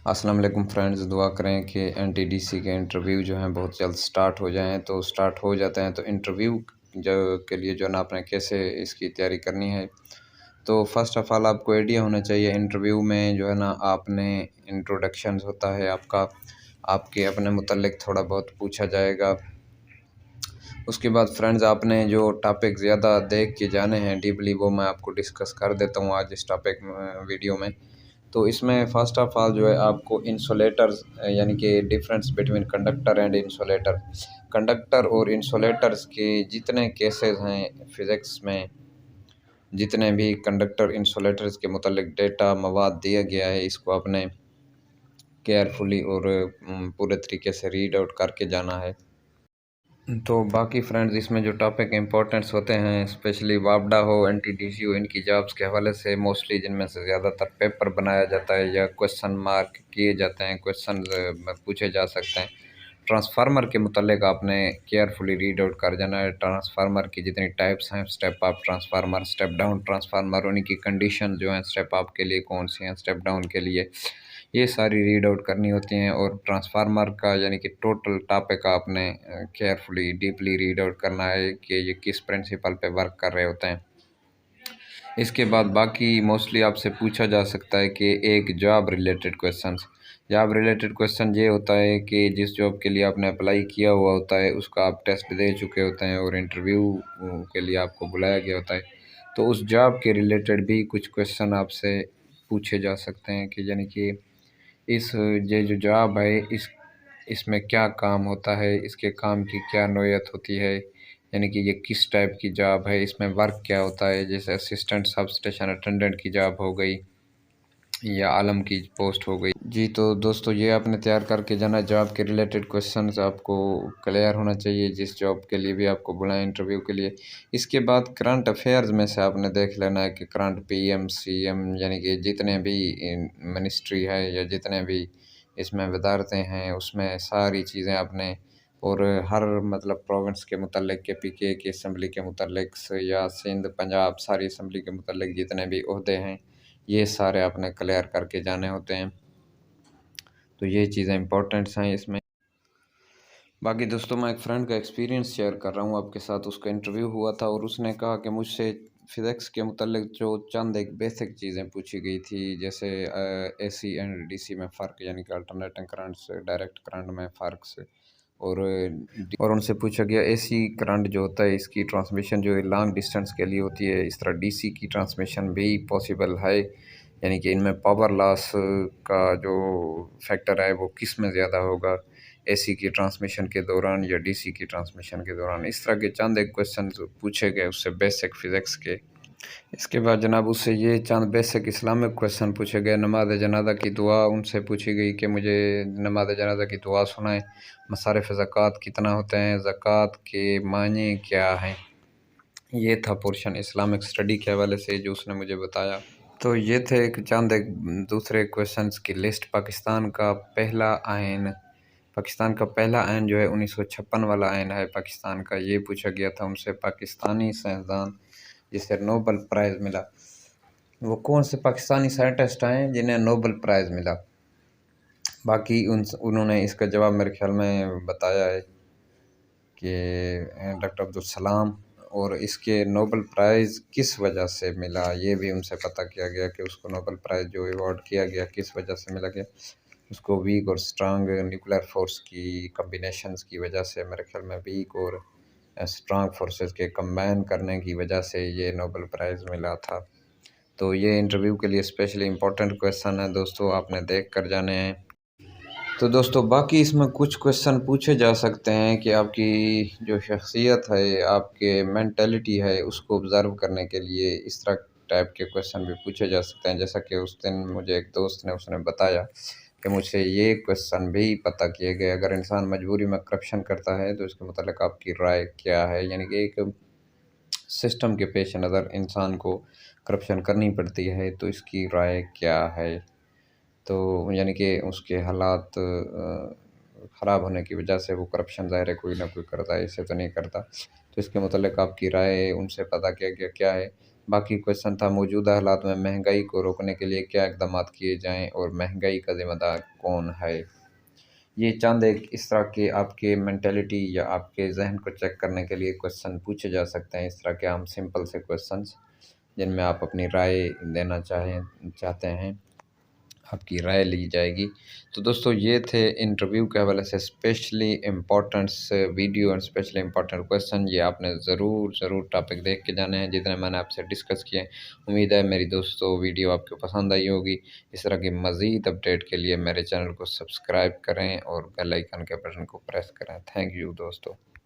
अस्सलाम वालेकुम फ्रेंड्स, दुआ करें कि एनटीडीसी के इंटरव्यू जो हैं बहुत जल्द स्टार्ट हो जाएं। तो स्टार्ट हो जाते हैं तो इंटरव्यू जो के लिए जो ना आपने कैसे इसकी तैयारी करनी है। तो फर्स्ट ऑफ़ ऑल आपको आइडिया होना चाहिए इंटरव्यू में जो है ना आपने इंट्रोडक्शंस होता है आपका, आपके अपने मुतल्लिक थोड़ा बहुत पूछा जाएगा। उसके बाद फ्रेंड्स आपने जो टॉपिक ज़्यादा देख के जाने हैं डीपली, वो मैं आपको डिस्कस कर देता हूँ आज इस टॉपिक वीडियो में। तो इसमें फ़र्स्ट ऑफ़ ऑल जो है आपको इंसुलेटर्स यानी कि difference between conductor and insulator, conductor और इंसुलेटर्स के जितने केसेस हैं फ़िज़िक्स में, जितने भी कंडक्टर इंसुलेटर्स के मुतालिक डेटा मवाद दिया गया है, इसको आपने केयरफुली और पूरे तरीके से रीड आउट करके जाना है। तो बाकी फ्रेंड्स इसमें जो टॉपिक इम्पोर्टेंट्स होते हैं, स्पेशली वापडा हो, एनटीडीसी हो, इनकी जॉब्स के हवाले से मोस्टली जिनमें से ज़्यादातर पेपर बनाया जाता है या क्वेश्चन मार्क किए जाते हैं, क्वेश्चन पूछे जा सकते हैं। ट्रांसफार्मर के मुतल्लिक आपने केयरफुली रीड आउट कर जाना है। ट्रांसफार्मर की जितनी टाइप्स हैं, step up transformer, step down transformer, उन्हीं की कंडीशन जो हैं स्टेप अप के लिए कौन सी हैं, स्टेप डाउन के लिए, ये सारी रीड आउट करनी होती हैं। और ट्रांसफार्मर का यानी कि टोटल टॉपिक आपने केयरफुली डीपली रीड आउट करना है कि ये किस प्रिंसिपल पे वर्क कर रहे होते हैं। इसके बाद बाकी मोस्टली आपसे पूछा जा सकता है कि एक job related questions, job related question ये होता है कि जिस जॉब के लिए आपने अप्लाई किया हुआ होता है उसका आप टेस्ट दे चुके होते हैं और इंटरव्यू के लिए आपको बुलाया गया होता है, तो उस जॉब के रिलेटेड भी कुछ क्वेश्चन आपसे पूछे जा सकते हैं कि यानी कि इस ये जो जॉब है इसमें क्या काम होता है, इसके काम की क्या नौयत होती है, यानी कि ये किस टाइप की जॉब है, इसमें वर्क क्या होता है। जैसे असिस्टेंट सब स्टेशन अटेंडेंट की जॉब हो गई या आलम की पोस्ट हो गई। जी तो दोस्तों ये आपने तैयार करके जाना, जॉब के रिलेटेड क्वेश्चंस आपको क्लियर होना चाहिए जिस जॉब के लिए भी आपको बुलाएं इंटरव्यू के लिए। इसके बाद करंट अफेयर्स में से आपने देख लेना है कि करंट पीएम सीएम यानी कि जितने भी मिनिस्ट्री है या जितने भी इसमें वजारतें हैं उसमें सारी चीज़ें आपने, और हर मतलब प्रोविंस के मुतल्लिक के पीके की असम्बली के मुतल्लिक या सिंध पंजाब सारी असम्बली के मुतल्लिक जितने भी ओहदे हैं ये सारे आपने क्लियर करके जाने होते हैं। तो ये चीज़ें इंपॉर्टेंट्स हैं इसमें। बाकी दोस्तों मैं एक फ्रेंड का एक्सपीरियंस शेयर कर रहा हूँ आपके साथ। उसका इंटरव्यू हुआ था और उसने कहा कि मुझसे फिज़िक्स के मुतल्लिक जो चंद एक बेसिक चीज़ें पूछी गई थी, जैसे एसी एंड डीसी में फ़र्क, यानी कि अल्टरनेटिंग करंट से डायरेक्ट करंट में फ़र्क से, और उनसे पूछा गया एसी करंट जो होता है इसकी ट्रांसमिशन जो है लॉन्ग डिस्टेंस के लिए होती है, इस तरह डीसी की ट्रांसमिशन भी पॉसिबल है, यानी कि इनमें पावर लॉस का जो फैक्टर है वो किस में ज़्यादा होगा, एसी की ट्रांसमिशन के दौरान या डीसी की ट्रांसमिशन के दौरान। इस तरह के चंद एक क्वेश्चन पूछे गए उससे बेसिक फ़िज़िक्स के। इसके बाद जनाब उससे ये चंद बेसिक इस्लामिक क्वेश्चन पूछे गए। नमाज जनाजा की दुआ उनसे पूछी गई कि मुझे नमाज जनाजा की दुआ सुनाएं। मसारिफ़ ज़कात कितना होते हैं, ज़कात के मायने क्या हैं। ये था पोर्शन इस्लामिक स्टडी के हवाले से जो उसने मुझे बताया। तो ये थे एक चंद एक दूसरे क्वेश्चंस की लिस्ट। पाकिस्तान का पहला आयन जो है 1956 वाला आयन है पाकिस्तान का, ये पूछा गया था उनसे। पाकिस्तानी साइंसदान जिसे नोबल प्राइज़ मिला, वो कौन से पाकिस्तानी साइंटिस्ट हैं जिन्हें नोबल प्राइज़ मिला। बाकी उन्होंने इसका जवाब मेरे ख्याल में बताया है कि डॉक्टर अब्दुल सलाम, और इसके नोबल प्राइज़ किस वजह से मिला ये भी उनसे पता किया गया कि उसको नोबल प्राइज़ जो अवार्ड किया गया किस वजह से मिला गया। उसको वीक और स्ट्रांग न्यूक्लियर फोर्स की कम्बिनेशंस की वजह से, मेरे ख्याल में वीक और स्ट्रांग फोर्सेस के कंबाइन करने की वजह से ये नोबल प्राइज़ मिला था। तो ये इंटरव्यू के लिए स्पेशली इम्पोर्टेंट क्वेश्चन है दोस्तों, आपने देख कर जाने हैं। तो दोस्तों बाकी इसमें कुछ क्वेश्चन पूछे जा सकते हैं कि आपकी जो शख्सियत है, आपके मेंटालिटी है, उसको ऑब्ज़र्व करने के लिए इस तरह टाइप के क्वेश्चन भी पूछे जा सकते हैं। जैसा कि उस दिन मुझे एक दोस्त ने उसने बताया कि मुझसे ये क्वेश्चन भी पता किए गए, अगर इंसान मजबूरी में करप्शन करता है तो इसके मतलब आपकी राय क्या है। यानी कि एक सिस्टम के पेश नज़र इंसान को करप्शन करनी पड़ती है तो इसकी राय क्या है। तो यानी कि उसके हालात ख़राब होने की वजह से वो करप्शन ज़ाहिर है कोई ना कोई करता है, ऐसे तो नहीं करता। तो इसके मतलब आपकी राय उनसे पता किया गया क्या है। باقی کویشچن تھا موجودہ حالات میں مہنگائی کو روکنے کے لیے کیا اقدامات کیے جائیں اور مہنگائی کا ذمہ دار کون ہے۔ یہ چند ایک اس طرح کے آپ کے مینٹیلٹی یا آپ کے ذہن کو چیک کرنے کے لیے کویشچن پوچھے جا سکتے ہیں، اس طرح کے عام سمپل سے کویشچنس جن میں آپ اپنی رائے دینا چاہتے ہیں، آپ کی رائے لی جائے گی۔ تو دوستو یہ تھے انٹرویو کے حوالے سے اسپیشلی امپورٹنٹ ویڈیو اور اسپیشلی امپورٹنٹ کویشچن۔ یہ آپ نے ضرور ٹاپک دیکھ کے جانے ہیں جتنے میں نے آپ سے ڈسکس کیے۔ امید ہے میری دوستو ویڈیو آپ کو پسند آئی ہوگی۔ اس طرح کی مزید اپڈیٹ کے لیے میرے چینل کو سبسکرائب کریں اور بیل آئیکن کے بٹن کو پریس کریں۔ تھینک یو دوستو۔